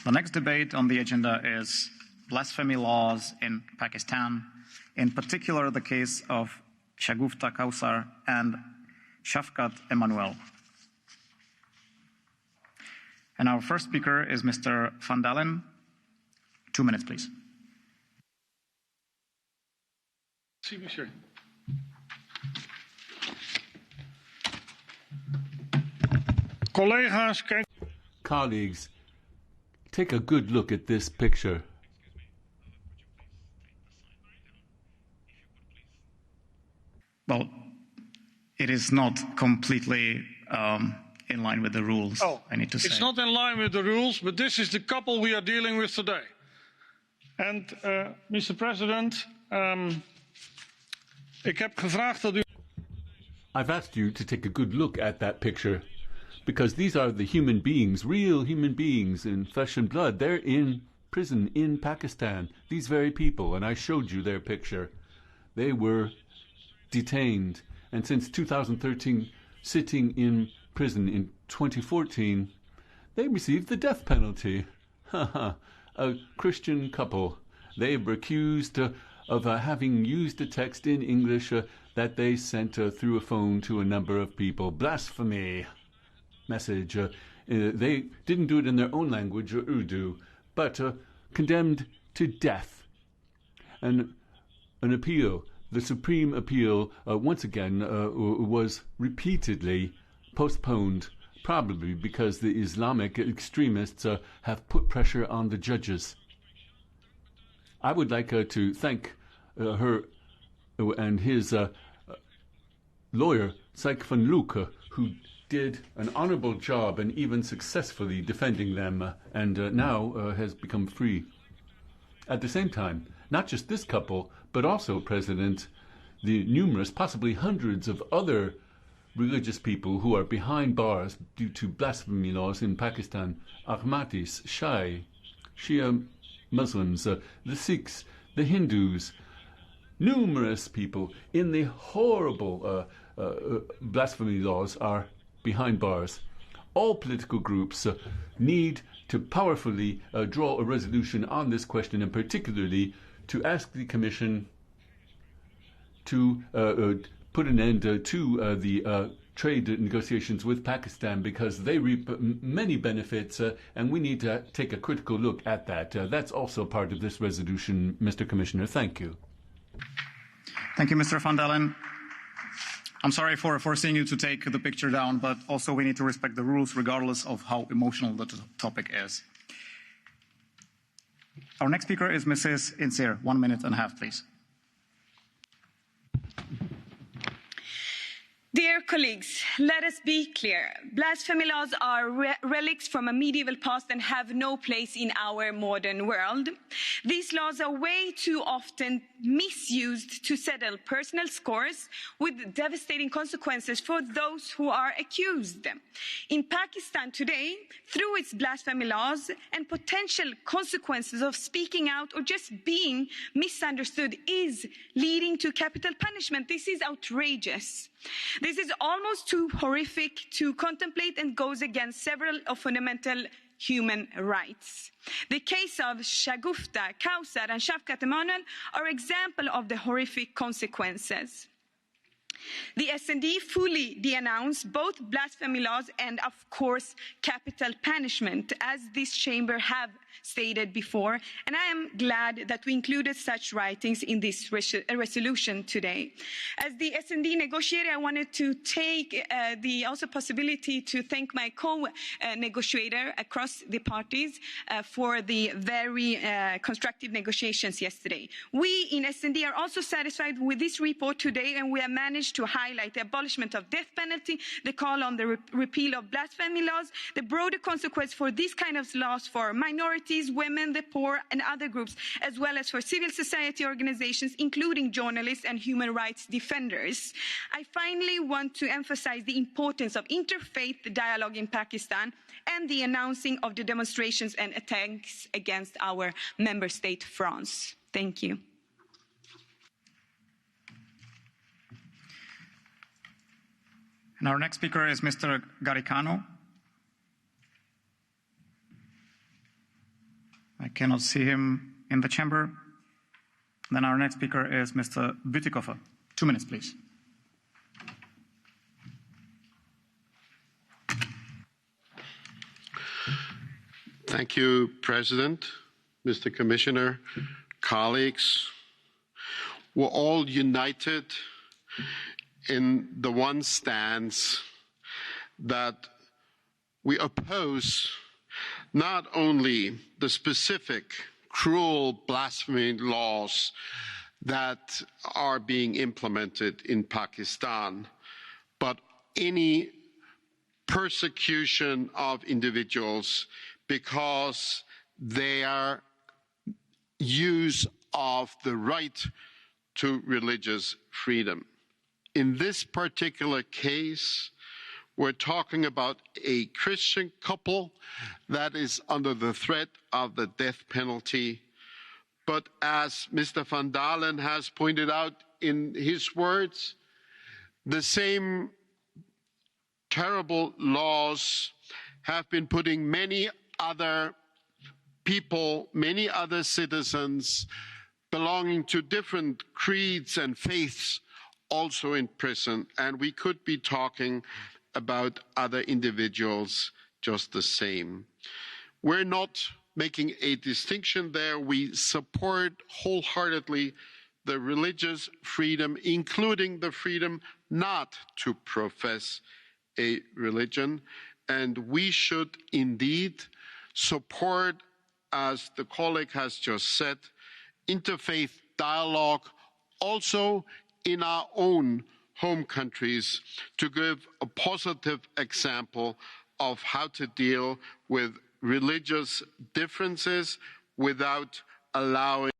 The next debate on the agenda is blasphemy laws in Pakistan, in particular the case of Shagufta Kausar and Shafqat Emmanuel. And our first speaker is Mr. Van Dalen. 2 minutes, please. Colleagues, take a good look at this picture. Well, it is not completely in line with the rules, I need to say. It's not in line with the rules, but this is the couple we are dealing with today. And, Mr. President, ik heb gevraagd dat u... I've asked you to take a good look at that picture, because these are the human beings, real human beings in flesh and blood. They're in prison in Pakistan, these very people, and I showed you their picture. They were detained, and since 2013, sitting in prison in 2014, they received the death penalty. A Christian couple. They were accused of having used a text in English that they sent through a phone to a number of people. Blasphemy message. They didn't do it in their own language, Urdu, but condemned to death. And an appeal, the Supreme Appeal, once again was repeatedly postponed, probably because the Islamic extremists have put pressure on the judges. I would like to thank her and his lawyer, Syk van Luke, who did an honorable job and even successfully defending them, and now has become free. At the same time, not just this couple, but also, President, the numerous, possibly hundreds of other religious people who are behind bars due to blasphemy laws in Pakistan, Ahmadis, Shia Muslims, the Sikhs, the Hindus, numerous people in the horrible blasphemy laws are behind bars. All political groups need to powerfully draw a resolution on this question, and particularly to ask the Commission to put an end to the trade negotiations with Pakistan, because they reap many benefits, and we need to take a critical look at that. That's also part of this resolution, Mr. Commissioner. Thank you. Thank you, Mr. Van Dalen. I'm sorry for forcing you to take the picture down, but also we need to respect the rules regardless of how emotional the topic is. Our next speaker is Mrs. Insir. 1 minute and a half, please. Dear colleagues, let us be clear. Blasphemy laws are relics from a medieval past and have no place in our modern world. These laws are way too often misused to settle personal scores, with devastating consequences for those who are accused. In Pakistan today, through its blasphemy laws and potential consequences of speaking out or just being misunderstood is leading to capital punishment. This is outrageous. This is almost too horrific to contemplate and goes against several of fundamental human rights. The case of Shagufta, Kausar and Shafkat Emmanuel are examples of the horrific consequences. The SD fully denounced both blasphemy laws and, of course, capital punishment, as this chamber have stated before, and I am glad that we included such writings in this resolution today. As the SD negotiator, I wanted to take the also possibility to thank my co-negotiator across the parties for the very constructive negotiations yesterday. We in SD are also satisfied with this report today, and we have managed to highlight the abolishment of death penalty, the call on the repeal of blasphemy laws, the broader consequence for these kind of laws for minorities, women, the poor and other groups, as well as for civil society organizations, including journalists and human rights defenders. I finally want to emphasize the importance of interfaith dialogue in Pakistan and the announcing of the demonstrations and attacks against our member state, France. Thank you. And our next speaker is Mr. Garicano. I cannot see him in the chamber. Then our next speaker is Mr. Bütikofer. 2 minutes, please. Thank you, President, Mr. Commissioner, colleagues. We're all united in the one stance that we oppose not only the specific cruel blasphemy laws that are being implemented in Pakistan, but any persecution of individuals because their use of the right to religious freedom. In this particular case, we're talking about a Christian couple that is under the threat of the death penalty. But as Mr. van Dalen has pointed out in his words, the same terrible laws have been putting many other people, many other citizens belonging to different creeds and faiths also in prison. And we could be talking about other individuals just the same. We're not making a distinction there. We support wholeheartedly the religious freedom, including the freedom not to profess a religion. And we should indeed support, as the colleague has just said, interfaith dialogue also in our own home countries to give a positive example of how to deal with religious differences without allowing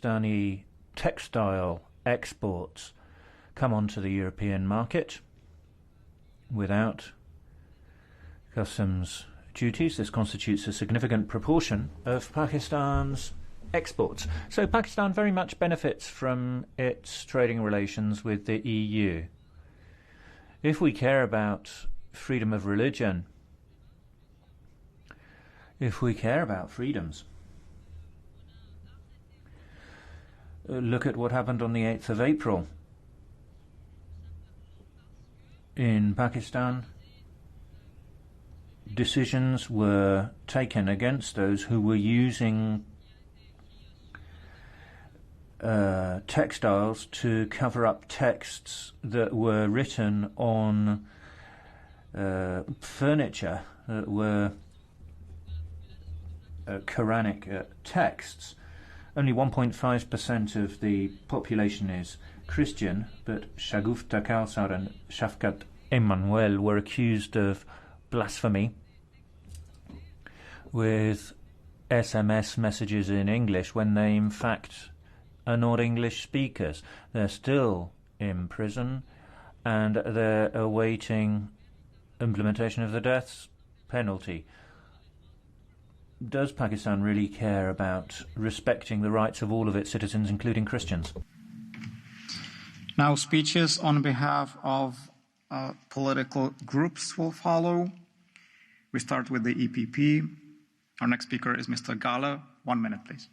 Pakistani textile exports come onto the European market without customs duties. This constitutes a significant proportion of Pakistan's exports. So Pakistan very much benefits from its trading relations with the EU. If we care about freedom of religion, if we care about freedoms, look at what happened on the 8th of April in Pakistan. Decisions were taken against those who were using textiles to cover up texts that were written on furniture that were Quranic texts. Only 1.5% of the population is Christian, but Shagufta, Kausar and Shafqat, Emmanuel were accused of blasphemy with SMS messages in English when they in fact are not English speakers. They're still in prison and they're awaiting implementation of the death penalty. Does Pakistan really care about respecting the rights of all of its citizens, including Christians? Now speeches on behalf of political groups will follow. We start with the EPP. Our next speaker is Mr. Gala. 1 minute, please.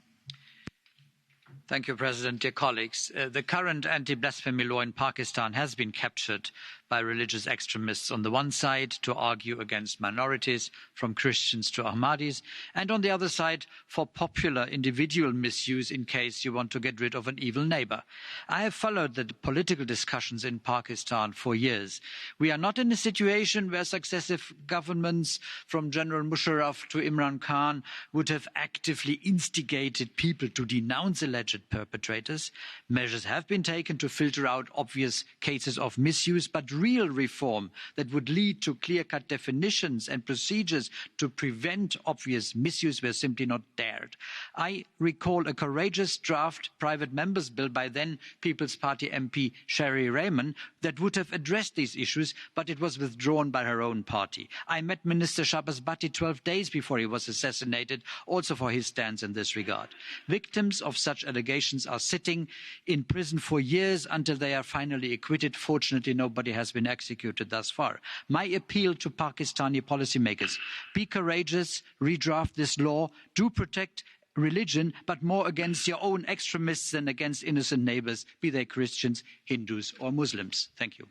Thank you, President. Dear colleagues, the current anti-blasphemy law in Pakistan has been captured by religious extremists on the one side to argue against minorities, from Christians to Ahmadis, and on the other side for popular individual misuse in case you want to get rid of an evil neighbor. I have followed the political discussions in Pakistan for years. We are not in a situation where successive governments from General Musharraf to Imran Khan would have actively instigated people to denounce alleged perpetrators. Measures have been taken to filter out obvious cases of misuse, but real reform that would lead to clear-cut definitions and procedures to prevent obvious misuse were simply not dared. I recall a courageous draft private members' bill by then People's Party MP Sherry Rehman that would have addressed these issues, but it was withdrawn by her own party. I met Minister Shahbaz Bhatti 12 days before he was assassinated, also for his stance in this regard. Victims of such allegations are sitting in prison for years until they are finally acquitted. Fortunately, nobody has been executed thus far. My appeal to Pakistani policymakers: be courageous, redraft this law, do protect religion, but more against your own extremists than against innocent neighbours, be they Christians, Hindus or Muslims. Thank you.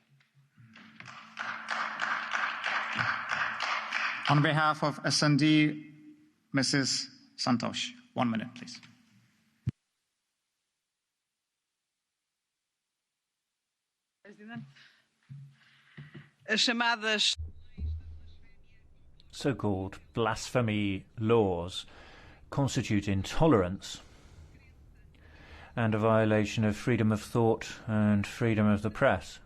On behalf of SND, Mrs. Santosh. 1 minute, please. So-called blasphemy laws constitute intolerance and a violation of freedom of thought and freedom of the press.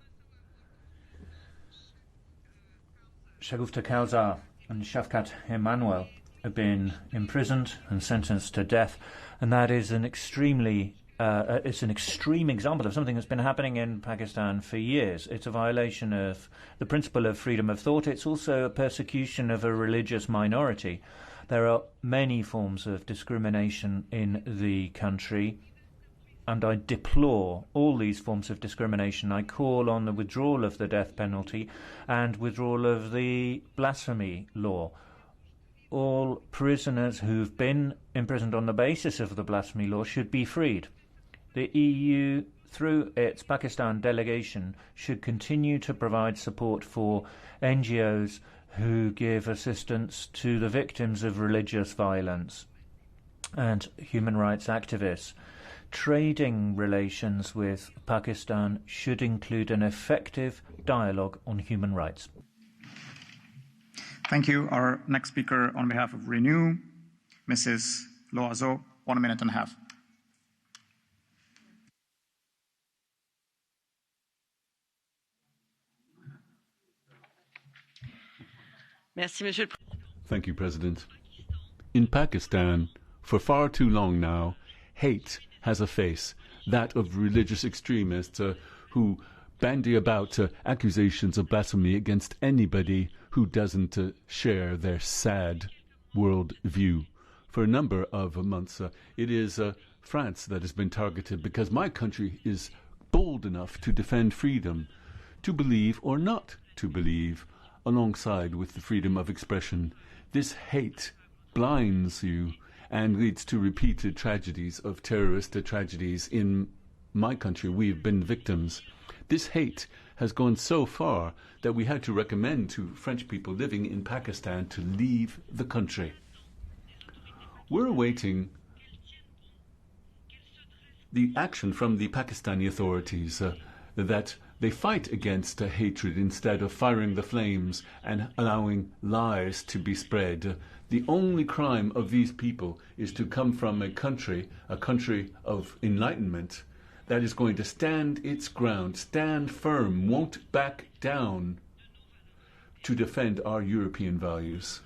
Shagufta Kausar and Shafkat Emmanuel have been imprisoned and sentenced to death, and that is an extremely it's an extreme example of something that's been happening in Pakistan for years. It's a violation of the principle of freedom of thought. It's also a persecution of a religious minority. There are many forms of discrimination in the country, and I deplore all these forms of discrimination. I call on the withdrawal of the death penalty and withdrawal of the blasphemy law. All prisoners who've been imprisoned on the basis of the blasphemy law should be freed. The EU, through its Pakistan delegation, should continue to provide support for NGOs who give assistance to the victims of religious violence and human rights activists. Trading relations with Pakistan should include an effective dialogue on human rights. Thank you. Our next speaker on behalf of Renew, Mrs. Loazo, 1 minute and a half. Thank you, President. In Pakistan, for far too long now, hate has a face, that of religious extremists who bandy about accusations of blasphemy against anybody who doesn't share their sad world view. For a number of months, it is France that has been targeted because my country is bold enough to defend freedom, to believe or not to believe, alongside with the freedom of expression. This hate blinds you and leads to repeated tragedies of terrorist tragedies in my country. We've been victims. This hate has gone so far that we had to recommend to French people living in Pakistan to leave the country. We're awaiting the action from the Pakistani authorities that they fight against hatred instead of firing the flames and allowing lies to be spread. The only crime of these people is to come from a country of enlightenment that is going to stand its ground, stand firm, won't back down to defend our European values.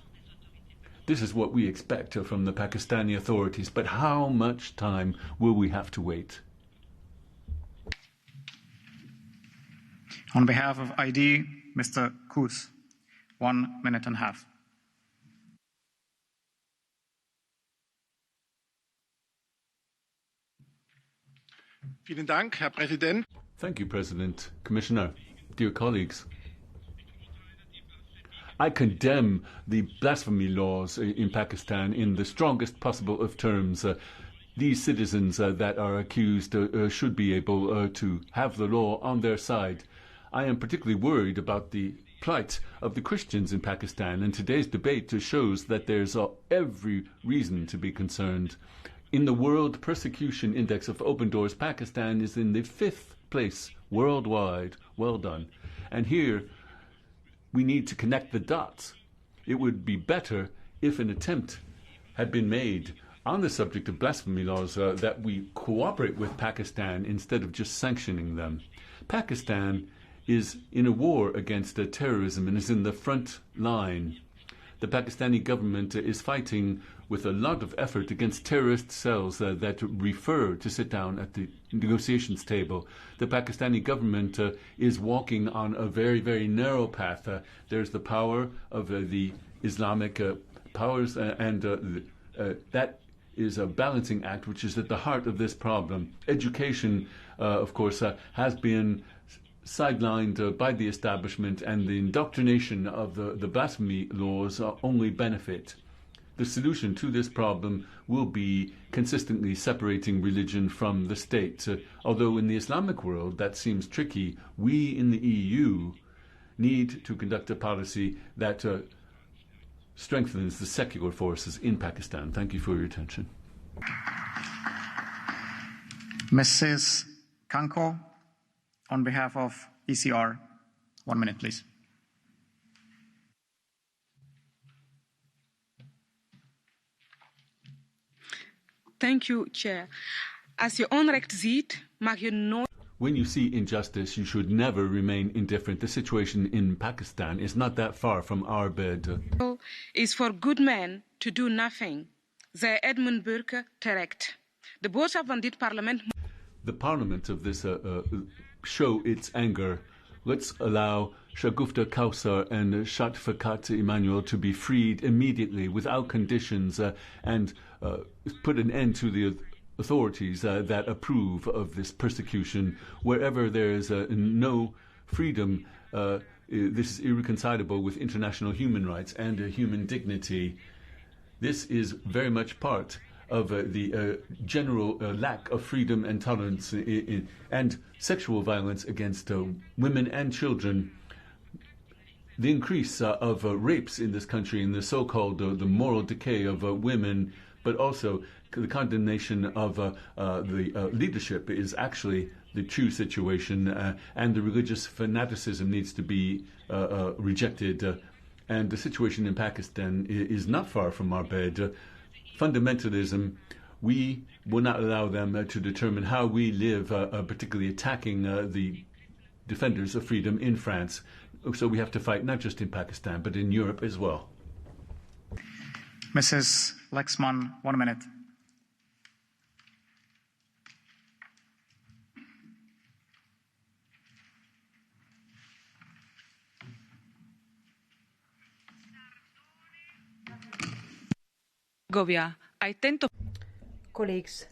This is what we expect from the Pakistani authorities, but how much time will we have to wait? On behalf of ID, Mr. Koos, 1.5 minutes. Vielen Dank, Herr Präsident. Thank you, President. Commissioner, dear colleagues. I condemn the blasphemy laws in Pakistan in the strongest possible of terms. These citizens that are accused should be able to have the law on their side. I am particularly worried about the plight of the Christians in Pakistan, and today's debate shows that there's every reason to be concerned. In the World Persecution Index of Open Doors, Pakistan is in the 5th place worldwide. Well done. And here, we need to connect the dots. It would be better if an attempt had been made on the subject of blasphemy laws that we cooperate with Pakistan instead of just sanctioning them. Pakistan is in a war against terrorism and is in the front line. The Pakistani government is fighting with a lot of effort against terrorist cells that refer to sit down at the negotiations table. The Pakistani government is walking on a very, very narrow path. There's the power of the Islamic powers, and that is a balancing act which is at the heart of this problem. Education, of course, has been sidelined by the establishment, and the indoctrination of the blasphemy laws only benefit. The solution to this problem will be consistently separating religion from the state. Although in the Islamic world that seems tricky, we in the EU need to conduct a policy that strengthens the secular forces in Pakistan. Thank you for your attention. Mrs. Kanko, on behalf of ECR, 1 minute, please. Thank you, Chair. Als je onrecht ziet, mag je nooit... When you see injustice, you should never remain indifferent. The situation in Pakistan is not that far from our bed. ...is for good men to do nothing, zei Edmund Burke terecht. De boodschap van dit parlement... The parliament of this show its anger. Let's allow Shagufta, Kausar and Shafqat, Emmanuel to be freed immediately without conditions and put an end to the authorities that approve of this persecution. Wherever there is no freedom, this is irreconcilable with international human rights and human dignity. This is very much part of the general lack of freedom and tolerance and sexual violence against women and children. The increase of rapes in this country and the so-called the moral decay of women, but also the condemnation of the leadership is actually the true situation, and the religious fanaticism needs to be rejected. And the situation in Pakistan is not far from our bed. Fundamentalism, we will not allow them to determine how we live, particularly attacking the defenders of freedom in France. So we have to fight not just in Pakistan, but in Europe as well. Mrs. Lexman, 1 minute. Govia, I tend to... Colleagues,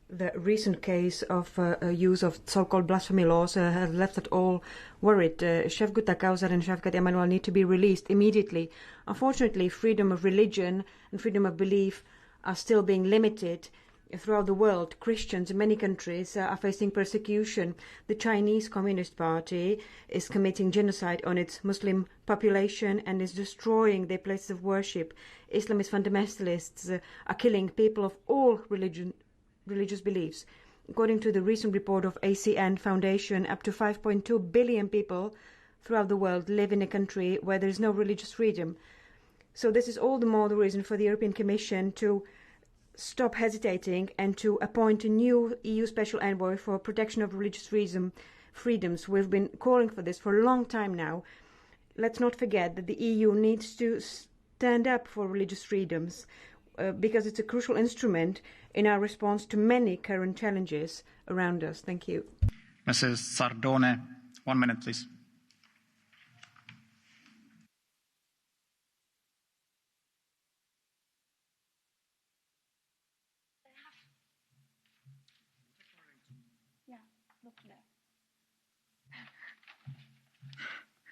the recent case of use of so-called blasphemy laws has left us all worried. Shagufta, Kausar and Shafkat Emmanuel need to be released immediately. Unfortunately, freedom of religion and freedom of belief are still being limited throughout the world. Christians in many countries are facing persecution. The Chinese Communist Party is committing genocide on its Muslim population and is destroying their places of worship. Islamist fundamentalists are killing people of all religious beliefs. According to the recent report of ACN Foundation, up to 5.2 billion people throughout the world live in a country where there is no religious freedom. So this is all the more the reason for the European Commission to stop hesitating and to appoint a new EU Special Envoy for protection of religious freedoms. We've been calling for this for a long time now. Let's not forget that the EU needs to stand up for religious freedoms because it's a crucial instrument in our response to many current challenges around us. Thank you. Mrs. Sardone, 1 minute, please.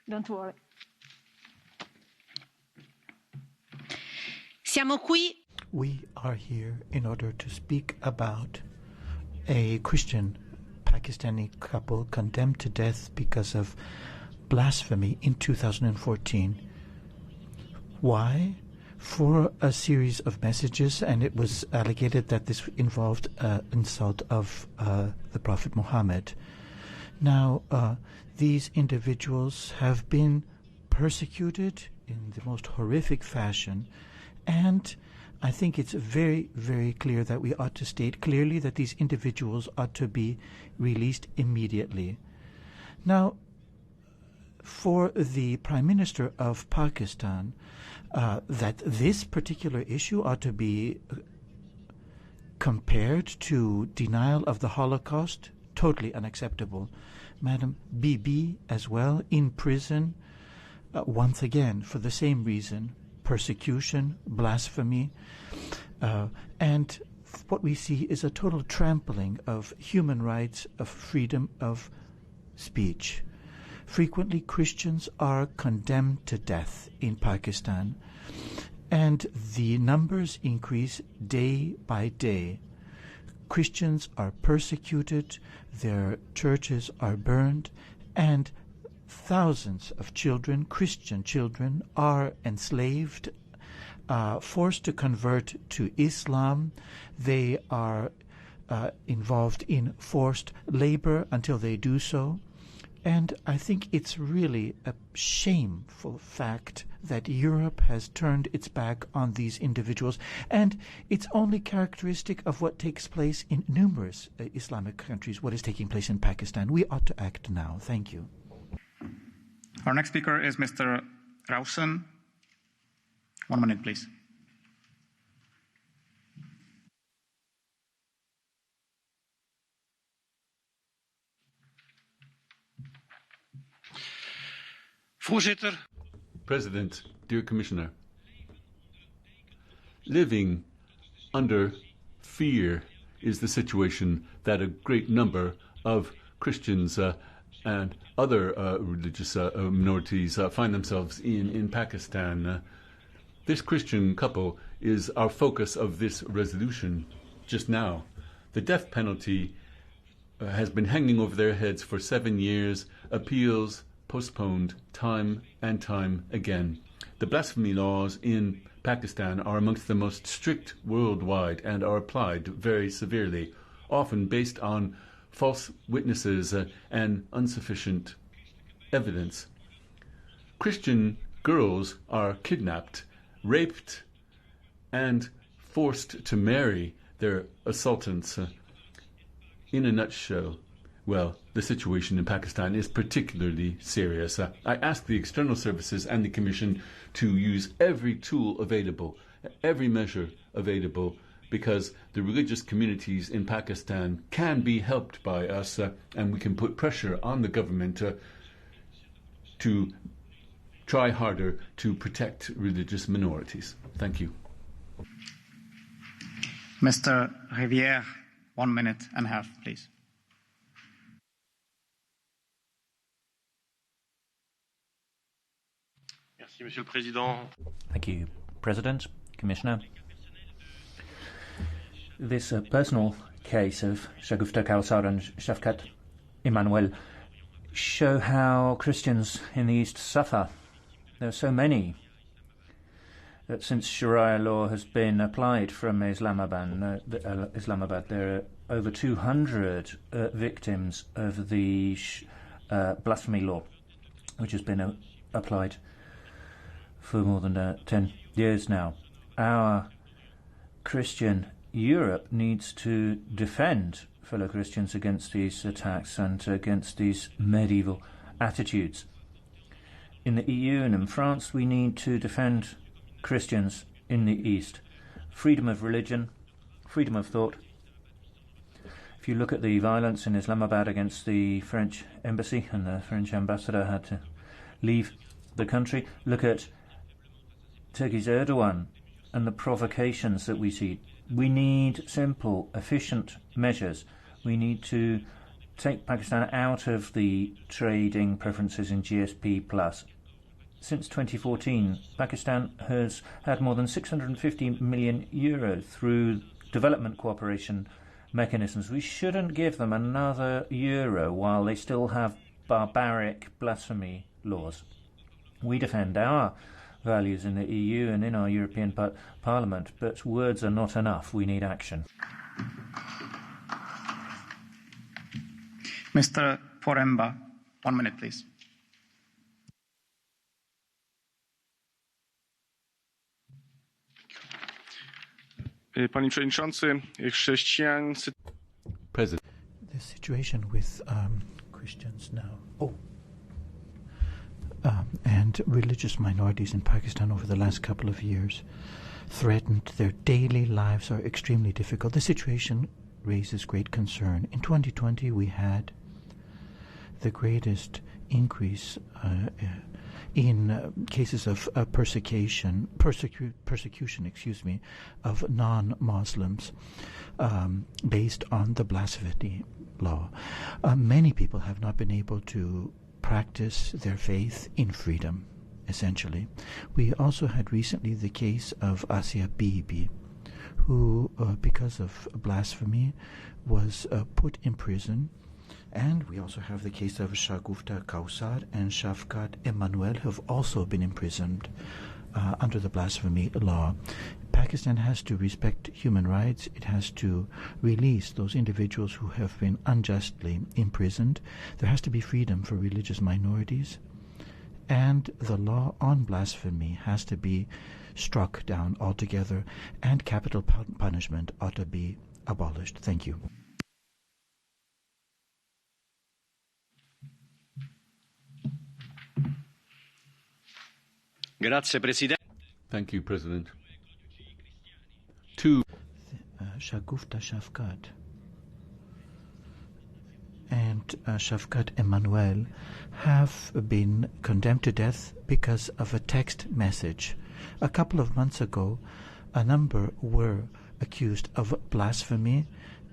Don't worry. We are here in order to speak about a Christian Pakistani couple condemned to death because of blasphemy in 2014. Why? For a series of messages, and it was alleged that this involved insult of the Prophet Muhammad. Now, these individuals have been persecuted in the most horrific fashion, and I think it's very, very clear that we ought to state clearly that these individuals ought to be released immediately. Now, for the Prime Minister of Pakistan, that this particular issue ought to be compared to denial of the Holocaust, totally unacceptable. Madam Bibi as well, in prison, once again, for the same reason, persecution, blasphemy, and what we see is a total trampling of human rights, of freedom of speech. Frequently, Christians are condemned to death in Pakistan, and the numbers increase day by day. Christians are persecuted, their churches are burned, and thousands of children, Christian children, are enslaved, forced to convert to Islam. They are involved in forced labor until they do so. And I think it's really a shameful fact that Europe has turned its back on these individuals, and it's only characteristic of what takes place in numerous Islamic countries, what is taking place in Pakistan. We ought to act now. Thank you. Our next speaker is Mr. Rausen. 1 minute, please. Voorzitter. President, dear Commissioner, living under fear is the situation that a great number of Christians and other religious minorities find themselves in Pakistan. This Christian couple is our focus of this resolution just now. The death penalty has been hanging over their heads for 7 years, appeals postponed time and time again. The blasphemy laws in Pakistan are amongst the most strict worldwide and are applied very severely, often based on false witnesses and insufficient evidence. Christian girls are kidnapped, raped, and forced to marry their assailants. In a nutshell, well, the situation in Pakistan is particularly serious. I ask the external services and the Commission to use every tool available, every measure available, because the religious communities in Pakistan can be helped by us, and we can put pressure on the government to try harder to protect religious minorities. Thank you. Mr. Rivière, 1 minute and a half, please. Merci, Monsieur le Président. Thank you, President, Commissioner. This personal case of Shagufta, Kausar and Shafkat, Emmanuel, show how Christians in the East suffer. There are so many that since Sharia law has been applied from Islamabad, there are over 200 victims of the blasphemy law, which has been applied for more than 10 years now. Our Christian Europe needs to defend fellow Christians against these attacks and against these medieval attitudes. In the EU and in France, we need to defend Christians in the East. Freedom of religion, freedom of thought. If you look at the violence in Islamabad against the French embassy, and the French ambassador had to leave the country, look at Turkey's Erdogan and the provocations that we see. We need simple, efficient measures. We need to take Pakistan out of the trading preferences in GSP+. Since 2014, Pakistan has had more than 650 million euros through development cooperation mechanisms. We shouldn't give them another euro while they still have barbaric blasphemy laws. We defend our values in the EU and in our European Parliament, but words are not enough. We need action. Mr. Poremba, 1 minute, please. Panie Przewodniczący, chrześcijańscy... President. The situation with Christians now. And religious minorities in Pakistan over the last couple of years threatened. Their daily lives are extremely difficult. The situation raises great concern. In 2020, we had the greatest increase in cases of persecution, of non-Muslims based on the blasphemy law. Many people have not been able to practice their faith in freedom, essentially. We also had recently the case of Asia Bibi, who, because of blasphemy, was put in prison. And we also have the case of Shagufta, Kausar and Shafkat, Emmanuel, who have also been imprisoned under the blasphemy law. Pakistan has to respect human rights. It has to release those individuals who have been unjustly imprisoned. There has to be freedom for religious minorities. And the law on blasphemy has to be struck down altogether, and capital punishment ought to be abolished. Thank you. Grazie, Presidente. Thank you, President. Two. Shagufta Shafkat and Shafkat Emmanuel have been condemned to death because of a text message. A couple of months ago, a number were accused of blasphemy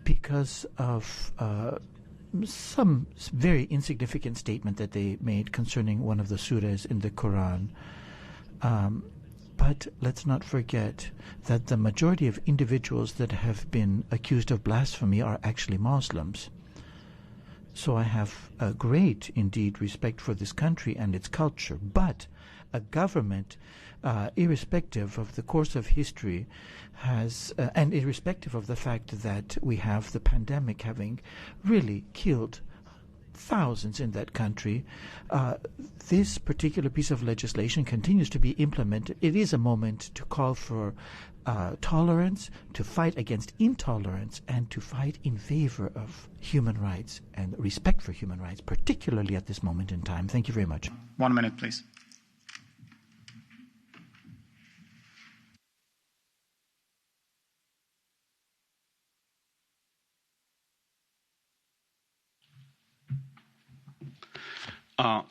because of some very insignificant statement that they made concerning one of the surahs in the Quran. But let's not forget that the majority of individuals that have been accused of blasphemy are actually Muslims. So I have a great, indeed, respect for this country and its culture. But a government, irrespective of the course of history, has, and irrespective of the fact that we have the pandemic having really killed thousands in that country, this particular piece of legislation continues to be implemented. It is a moment to call for tolerance, to fight against intolerance, and to fight in favor of human rights and respect for human rights, particularly at this moment in time. Thank you very much. 1 minute, please.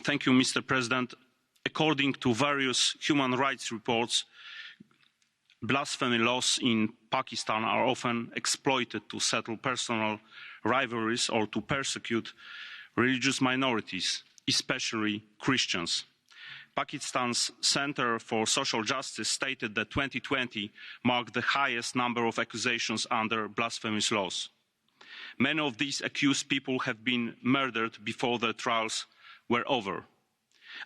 Thank you, Mr. President. According to various human rights reports, Blasphemy laws in Pakistan are often exploited to settle personal rivalries or to persecute religious minorities, especially Christians. Pakistan's Centre for Social Justice stated that 2020 marked the highest number of accusations under blasphemous laws. Many of these accused people have been murdered before their trials were over.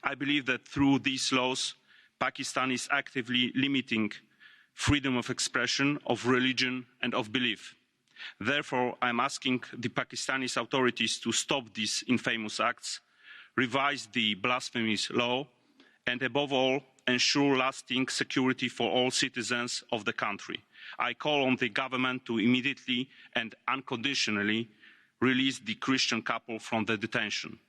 I believe that through these laws, Pakistan is actively limiting freedom of expression, of religion and of belief. Therefore, I'm asking the Pakistani authorities to stop these infamous acts, revise the blasphemy law, and above all, ensure lasting security for all citizens of the country. I call on the government to immediately and unconditionally release the Christian couple from the detention.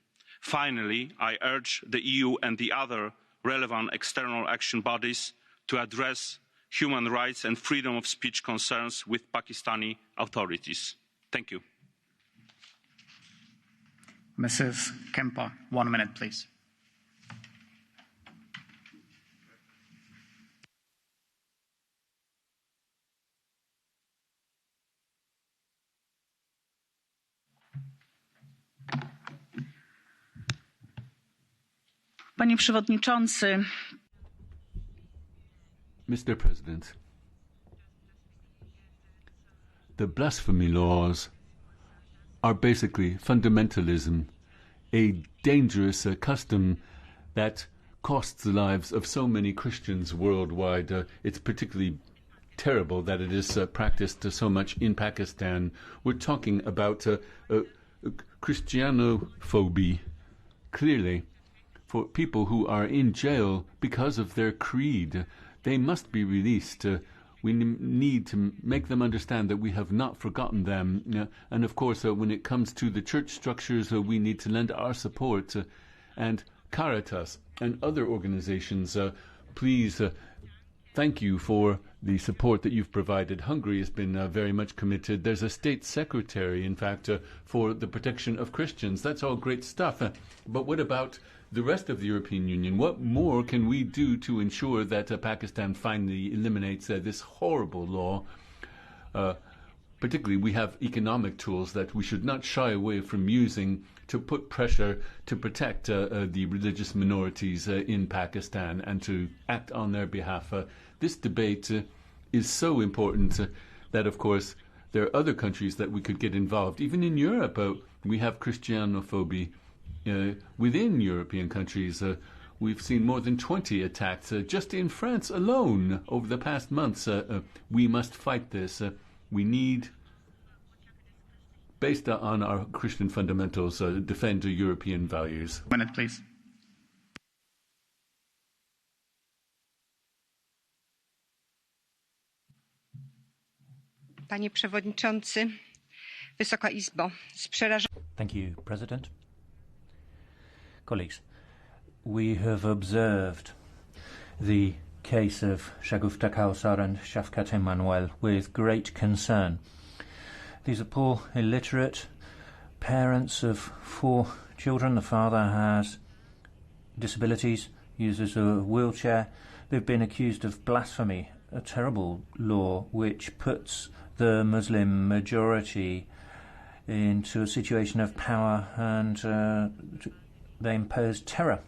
Finally, I urge the EU and the other relevant external action bodies to address human rights and freedom of speech concerns with Pakistani authorities. Thank you. Mrs. Kempa, 1 minute, please. Panie Przewodniczący. Mr. President, the blasphemy laws are basically fundamentalism, a dangerous custom that costs the lives of so many Christians worldwide. It's particularly terrible that it is practiced so much in Pakistan. We're talking about Christianophobia, clearly, for people who are in jail because of their creed. They must be released. We need to make them understand that we have not forgotten them. And of course, when it comes to the church structures, we need to lend our support. And Caritas and other organizations, please, thank you for the support that you've provided. Hungary has been very much committed. There's a state secretary, in fact, for the protection of Christians. That's all great stuff. But what about the rest of the European Union? What more can we do to ensure that Pakistan finally eliminates this horrible law? Particularly, we have economic tools that we should not shy away from using to put pressure to protect the religious minorities in Pakistan and to act on their behalf. This debate is so important that, of course, there are other countries that we could get involved. Even in Europe, we have Christianophobia. Within European countries, we've seen more than 20 attacks just in France alone over the past months. We must fight this. We need, based on our Christian fundamentals, defend European values. Minute, please. Panie Przewodniczący, Wysoka Izbo, z przerażeniem. Thank you, President. Colleagues, we have observed the case of Shagufta Kausar and Shafkat Emmanuel with great concern. These are poor, illiterate parents of 4 children. The father has disabilities, uses a wheelchair. They've been accused of blasphemy, a terrible law which puts the Muslim majority into a situation of power and they impose terror.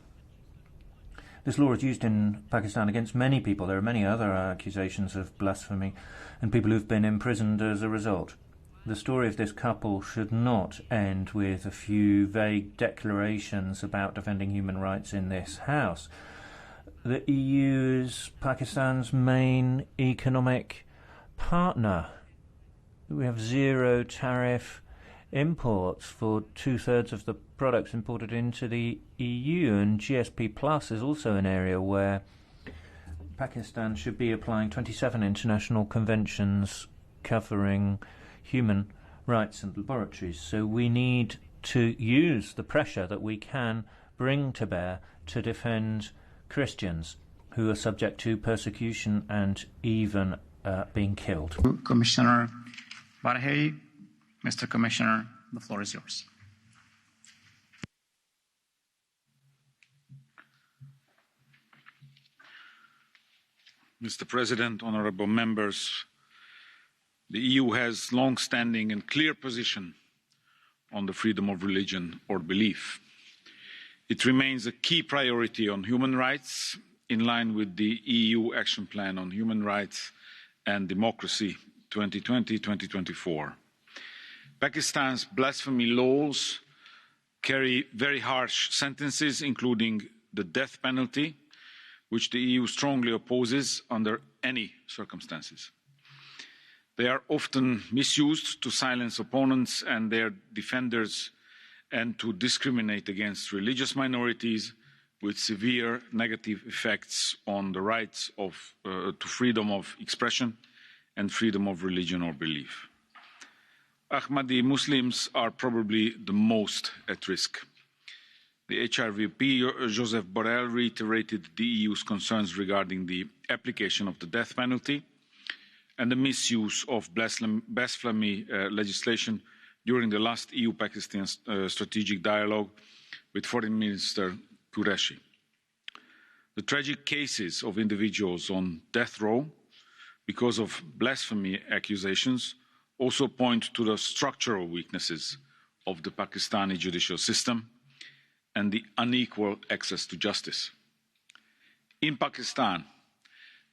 This law is used in Pakistan against many people. There are many other accusations of blasphemy and people who've been imprisoned as a result. The story of this couple should not end with a few vague declarations about defending human rights in this House. The EU is Pakistan's main economic partner. We have zero tariff imports for 2/3 of the products imported into the EU, and GSP Plus is also an area where Pakistan should be applying 27 international conventions covering human rights and laboratories. So we need to use the pressure that we can bring to bear to defend Christians who are subject to persecution and even being killed. Commissioner Barhey, Mr. Commissioner, the floor is yours. Mr. President, honourable members, the EU has a long-standing and clear position on the freedom of religion or belief. It remains a key priority on human rights, in line with the EU Action Plan on Human Rights and Democracy 2020-2024. Pakistan's blasphemy laws carry very harsh sentences, including the death penalty, which the EU strongly opposes under any circumstances. They are often misused to silence opponents and their defenders and to discriminate against religious minorities, with severe negative effects on the rights to freedom of expression and freedom of religion or belief. Ahmadi Muslims are probably the most at risk. The HRVP, Joseph Borrell, reiterated the EU's concerns regarding the application of the death penalty and the misuse of blasphemy legislation during the last EU-Pakistan strategic dialogue with Foreign Minister Qureshi. The tragic cases of individuals on death row because of blasphemy accusations also point to the structural weaknesses of the Pakistani judicial system and the unequal access to justice. In Pakistan,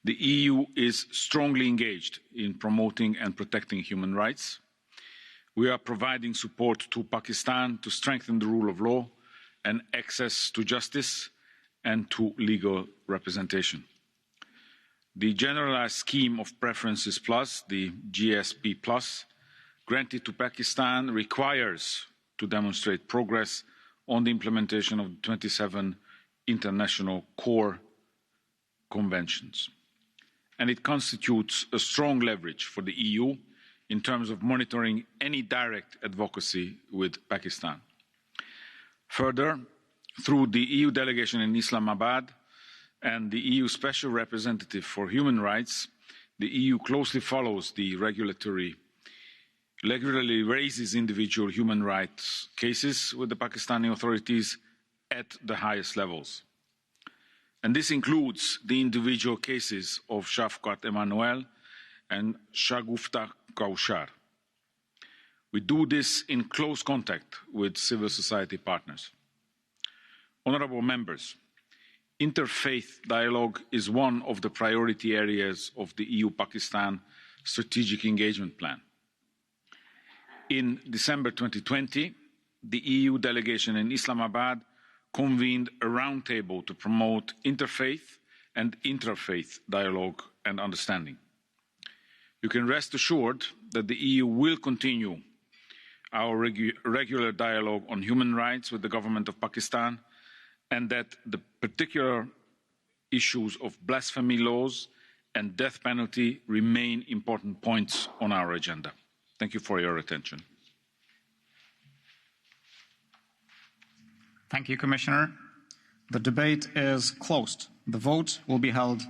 the EU is strongly engaged in promoting and protecting human rights. We are providing support to Pakistan to strengthen the rule of law and access to justice and to legal representation. The Generalised Scheme of Preferences Plus, the GSP Plus, granted to Pakistan requires to demonstrate progress on the implementation of the 27 international core conventions. And it constitutes a strong leverage for the EU in terms of monitoring any direct advocacy with Pakistan. Further, through the EU delegation in Islamabad and the EU Special Representative for Human Rights, the EU closely follows the regularly raises individual human rights cases with the Pakistani authorities at the highest levels. And this includes the individual cases of Shafqat Emmanuel and Shagufta Kausar. We do this in close contact with civil society partners. Honourable members, interfaith dialogue is one of the priority areas of the EU-Pakistan Strategic Engagement Plan. In December 2020, the EU delegation in Islamabad convened a roundtable to promote interfaith and intrafaith dialogue and understanding. You can rest assured that the EU will continue our regular dialogue on human rights with the government of Pakistan, and that the particular issues of blasphemy laws and death penalty remain important points on our agenda. Thank you for your attention. Thank you, Commissioner. The debate is closed. The vote will be held